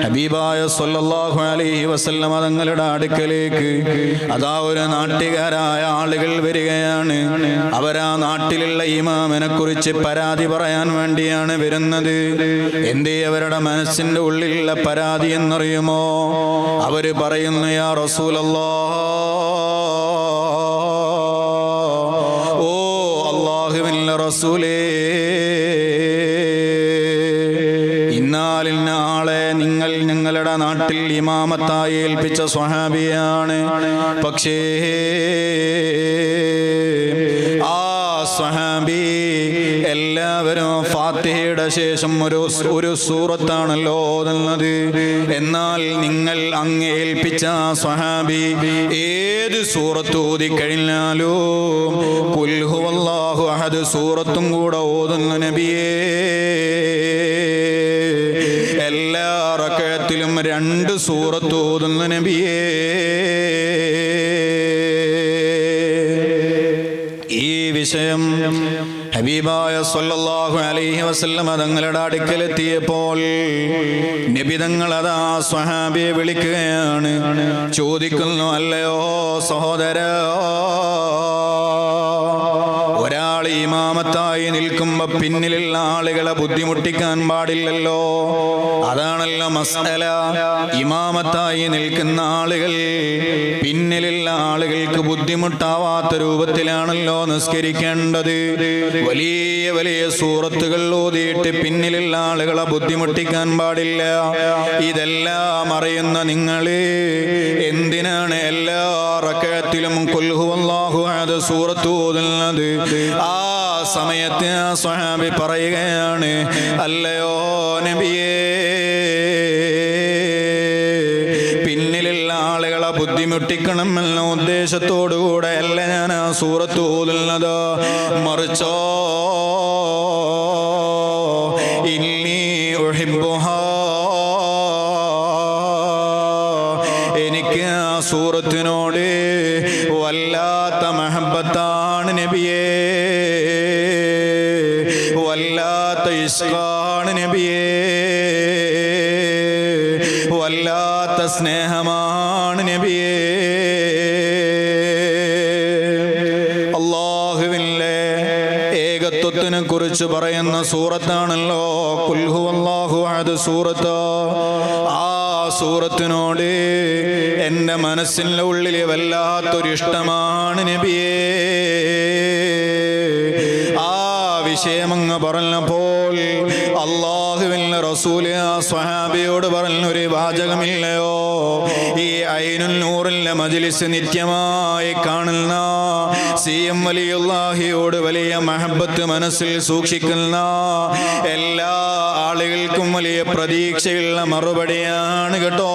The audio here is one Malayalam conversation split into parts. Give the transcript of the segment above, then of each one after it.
ഹബീബായ സല്ലല്ലാഹു അലൈഹി വസല്ലമ തങ്ങളുടെ അടുക്കലേക്ക് അതാ ഒരു നാട്ടുകാരായ ആളുകൾ വരികയാണ്. അവരാ നാട്ടിലുള്ള ഇമാമിനെ കുറിച്ച് പരാതി പറയാൻ വേണ്ടിയാണ് വരുന്നത്. എന്തേ അവരുടെ മനസ്സിന്റെ ഉള്ളിലുള്ള പരാതി എന്നറിയുമോ? അവര് പറയുന്നു, യാ റസൂലല്ലാഹ്, ഓ അല്ലാഹുവിന്റെ റസൂലേ, ഇന്നാലിന്ന ആളെ നിങ്ങൾ ഞങ്ങളുടെ നാട്ടിൽ ഇമാമത്തായി ഏൽപ്പിച്ച സ്വഹാബിയാണ്. പക്ഷേ ആ സ്വഹാബി എല്ലാവരും ഫാത്തിഹയുടെ ശേഷം ഒരു സൂറത്താണല്ലോ ഓതുന്നത്. എന്നാൽ നിങ്ങൾ അങ്ങ് ഏൽപ്പിച്ച സ്വഹാബി ഏത് സൂറത്ത് ഓതിക്കഴിഞ്ഞാലും ഖുൽ ഹുവല്ലാഹു അഹദ് സൂറത്തും കൂടെ ഓതുന്ന നബിയേ. എല്ലാ റകഅത്തിലും 2 സൂറത്ത് ഓതുന്ന നബിയേ. ഈ വിഷയം ഹബീബായ സല്ലല്ലാഹു അലൈഹി വസല്ലമ തങ്ങളുടെ അടുക്കലെത്തിയപ്പോൾ നബി തങ്ങൾ അതാ സ്വഹാബിയെ വിളിക്കുകയാണ്. ചോദിക്കുന്നു, അല്ലയോ സഹോദരാ, ഒരാൾ ഇമാമത്തായി നിൽക്കുമ്പോൾ പിന്നിലുള്ള ആളുകളെ ബുദ്ധിമുട്ടിക്കാൻ പാടില്ലല്ലോ. അതാണല്ലോ മസ്അല. ഇമാമത്തായി നിൽക്കുന്ന ആളുകൾ പിന്നിലുള്ള ആളുകൾക്ക് ബുദ്ധിമുട്ടാവാത്ത രൂപത്തിലാണല്ലോ നിസ്കരിക്കേണ്ടത്. വലിയ വലിയ സൂറത്തുകൾ ഓതിയിട്ട് പിന്നിലുള്ള ആളുകളെ ബുദ്ധിമുട്ടിക്കാൻ പാടില്ല. ഇതെല്ലാം അറിയുന്ന നിങ്ങള് എന്തിനാണ് എല്ലാ റകഅത്തിലും ഖുൽ ഹുവല്ലാഹു അഹദ് സൂറത്ത് ഓതുന്നത്? ആ സമയത്ത് ആ സ്വഹാബി പറയുകയാണ്, അല്ലയോ നബിയേ, പിന്നിലുള്ള ആളുകളെ ബുദ്ധിമുട്ടിക്കണമെന്ന ഉദ്ദേശത്തോടുകൂടെ അല്ല ഞാൻ ആ സൂറത്ത് ഓതുന്നത്. മറിച്ചോ, ഇന്നി ഉഹിബ്ബുഹാ, എനിക്ക് ആ സൂറത്തിനോട് വല്ലാത്ത മഹബത്താണ് നബിയേ, വല്ലാത്ത ഇഷ്കാണ് നബിയേ, വല്ലാത്ത സ്നേഹമാണ് നബിയേ. അല്ലാഹുവിന്റെ ഏകത്വത്തിനെ കുറിച്ച് പറയുന്ന സൂറത്താണല്ലോ ഖുൽ ഹുവല്ലാഹു അഹദ് സൂറത്ത്. ആ സൂറത്തിനോട് എൻ്റെ മനസ്സിൻ്റെ ഉള്ളിൽ വല്ലാത്തൊരു ഇഷ്ടമാണ് നബിയേ. ആ വിഷയമങ്ങ് പറഞ്ഞപ്പോൾ അല്ലാഹുവിന്റെ റസൂല് ആ സ്വഹാബിയോട് പറഞ്ഞൊരു വാചകമില്ലയോ? ഈ ഐനുൽ നൂറിന്റെ മജ്ലിസ് നിത്യമായി കാണുന്ന CM വലിയുല്ലാഹിയോട് വലിയ മഹബത്ത് മനസ്സിൽ സൂക്ഷിക്കുന്ന എല്ലാ ആളുകൾക്കും വലിയ പ്രതീക്ഷയുള്ള മറുപടിയാണ് കേട്ടോ.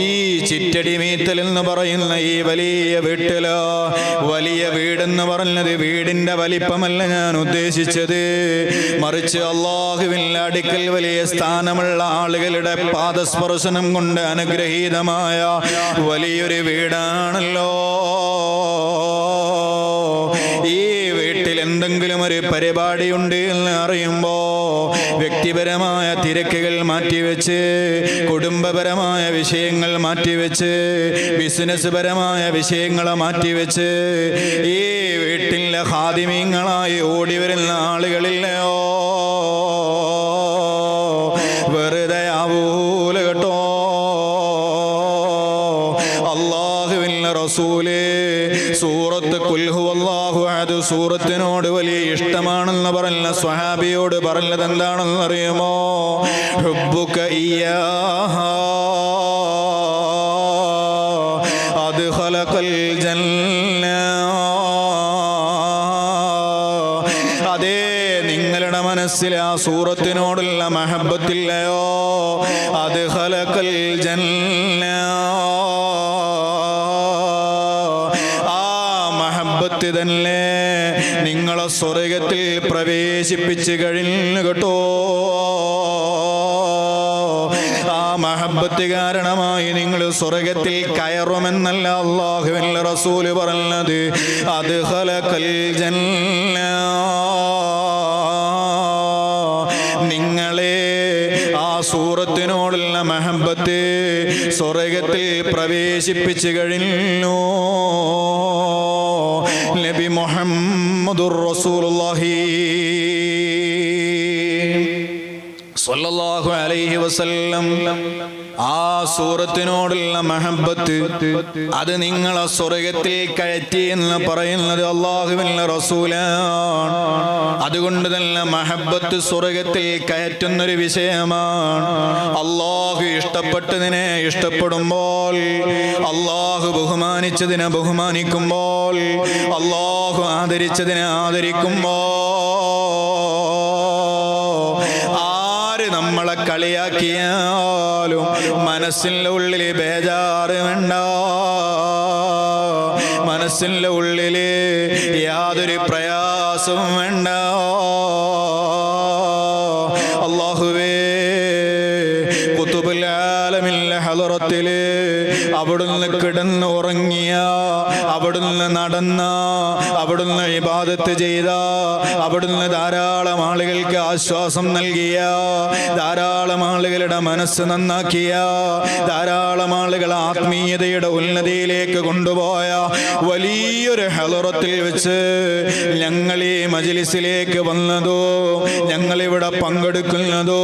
ഈ ചിറ്റടി മീത്തൽ എന്ന് പറയുന്ന ഈ വലിയ വീട്ടില്, വലിയ വീടെന്ന് പറഞ്ഞത് വീടിന്റെ വലിപ്പമല്ല ഞാൻ ഉദ്ദേശിച്ചത്, മറിച്ച് അല്ലാഹുവിന്റെ അടുക്കൽ വലിയ സ്ഥാനമുള്ള ആളുകളുടെ പാദസ്പർശനം കൊണ്ട് അനുഗ്രഹീതമായ വലിയൊരു വീടാണല്ലോ. ഈ വീട്ടിൽ എന്തെങ്കിലും ഒരു പരിപാടി ഉണ്ട് എന്ന് അറിയുമ്പോ വ്യക്തിപരമായ തിരക്കുകൾ മാറ്റിവെച്ച്, കുടുംബപരമായ വിഷയങ്ങൾ മാറ്റിവെച്ച്, ബിസിനസ് പരമായ വിഷയങ്ങളെ മാറ്റിവെച്ച് ഈ വീട്ടിലെ ഖാദിമീങ്ങളായി ഓടി വരുന്ന ആളുകളില്ലയോ? വെറുതെ ആവൂല കേട്ടോ. അല്ലാഹുവിന്റെ റസൂല് സൂറത്ത് ഖുൽ ഹുവല്ലാഹു അഹദ് സൂറത്തിനോട് വലിയ ഇഷ്ടമാണെന്ന് പറഞ്ഞ സ്വഹാബിയോട് പറഞ്ഞത് എന്താണെന്ന് അറിയുമോ? ഹുബ്ബുക ഇയ്യാഹാ അദ്ഖലകൽ ജന്ന. അതേ, നിങ്ങളുടെ മനസ്സിൽ ആ സൂറത്തിനോടുള്ള മഹബത്തില്ലയോ? അദ്ഖലകൽ ജന്ന. തന്നെ നിങ്ങളെ സ്വർഗത്തിൽ പ്രവേശിപ്പിച്ചു കഴിഞ്ഞു കേട്ടോ. ആ മഹബത്ത് കാരണമായി നിങ്ങൾ സ്വർഗത്തിൽ കയറുമെന്നല്ല അല്ലാഹുവിന്റെ റസൂൽ പറഞ്ഞത്. അദ്ഖലകൽ ജന്ന, നിങ്ങളെ സൂറത്തിനോടുള്ള മഹബത്ത് സ്വർഗ്ഗത്തിൽ പ്രവേശിപ്പിച്ചു കഴിഞ്ഞു. നബി മുഹമ്മദുർ റസൂലുള്ളാഹി സ്വല്ലല്ലാഹു അലൈഹി വസല്ലം ആ സൂറത്തിനോടുള്ള മഹബത്ത് അത് നിങ്ങളെ സ്വർഗ്ഗത്തിൽ കയറ്റി എന്ന് പറയുന്നത് അല്ലാഹുവിന്റെ റസൂലാണ്. അതുകൊണ്ട് തന്നെ മഹബത്ത് സ്വർഗ്ഗത്തിൽ കയറ്റുന്നൊരു വിഷയമാണ്. അല്ലാഹു ഇഷ്ടപ്പെട്ടതിനെ ഇഷ്ടപ്പെടുമ്പോൾ, അല്ലാഹു ബഹുമാനിച്ചതിനെ ബഹുമാനിക്കുമ്പോൾ, അല്ലാഹു ആദരിച്ചതിനെ ആദരിക്കുമ്പോൾ, നമ്മളെ കളിയാക്കിയാലും മനസ്സിൻ്റെ ഉള്ളിൽ ബേജാറ് വേണ്ട, മനസ്സിൻ്റെ ഉള്ളിൽ യാതൊരു പ്രയാസവും വേണ്ട. അല്ലാഹുവേ, ഖുതുബുൽ ആലമിന്റെ ഹളറത്തില് അവിടുന്ന് കിടന്ന് ഉറങ്ങിയ, അവിടുന്ന് നടന്ന, അവിടുന്ന് ഇബാദത്ത് ചെയ്ത, അവിടുന്ന് ധാരാളം ആളുകൾക്ക് ആശ്വാസം നൽകിയ, ധാരാളം ആളുകളുടെ മനസ്സ് നന്നാക്കിയ, ധാരാളം ആളുകൾ ആത്മീയതയുടെ ഉന്നതിയിലേക്ക് കൊണ്ടുപോയ വലിയൊരു ഹളറത്തിൽ വെച്ച് ഞങ്ങൾ ഈ മജ്ലിസിലേക്ക് വന്നതോ, ഞങ്ങളിവിടെ പങ്കെടുക്കുന്നതോ,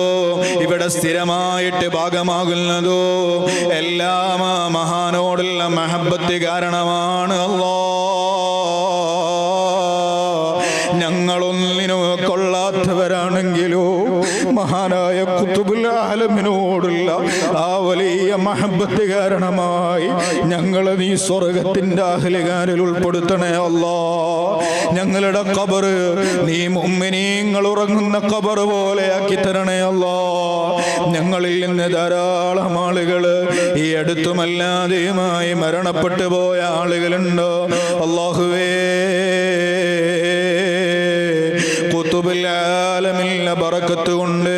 ഇവിടെ സ്ഥിരമായിട്ട് ഭാഗമാകുന്നതോ എല്ലാം മഹാനോടുള്ള മഹബത്ത് കാരണമാണ്. ഞങ്ങളൊന്നിനും കൊള്ളാത്തവരാണെങ്കിലോ മഹാനായ ഖുതുബുൽ ആലമിനോടുള്ള ആ വലിയ മഹബത്ത് കാരണമായി ഞങ്ങളെ നീ സ്വർഗത്തിന്റെ അഹ്ലുകാരിൽ ഉൾപ്പെടുത്തണേ അല്ലാ. ഞങ്ങളുടെ ഖബർ നീ മുഅ്മിനീങ്ങൾ ഉറങ്ങുന്ന ഖബർ പോലെ ആക്കി തരണേ അല്ലാ. ഞങ്ങളിൽ നിന്ന് ധാരാളം ആളുകൾ ഈ അടുത്തുമല്ലാതെയുമായി മരണപ്പെട്ടു പോയ ആളുകളുണ്ട്. അല്ലാഹുവേ, ഖുതുബുൽ ആലമിന്റെ ബറക്കത്ത് കൊണ്ട്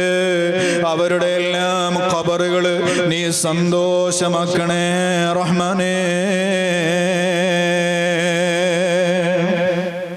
അവരുടെ എല്ലാം ഖബറുകൾ നീ സന്തോഷമാക്കണേ റഹ്മാനേ.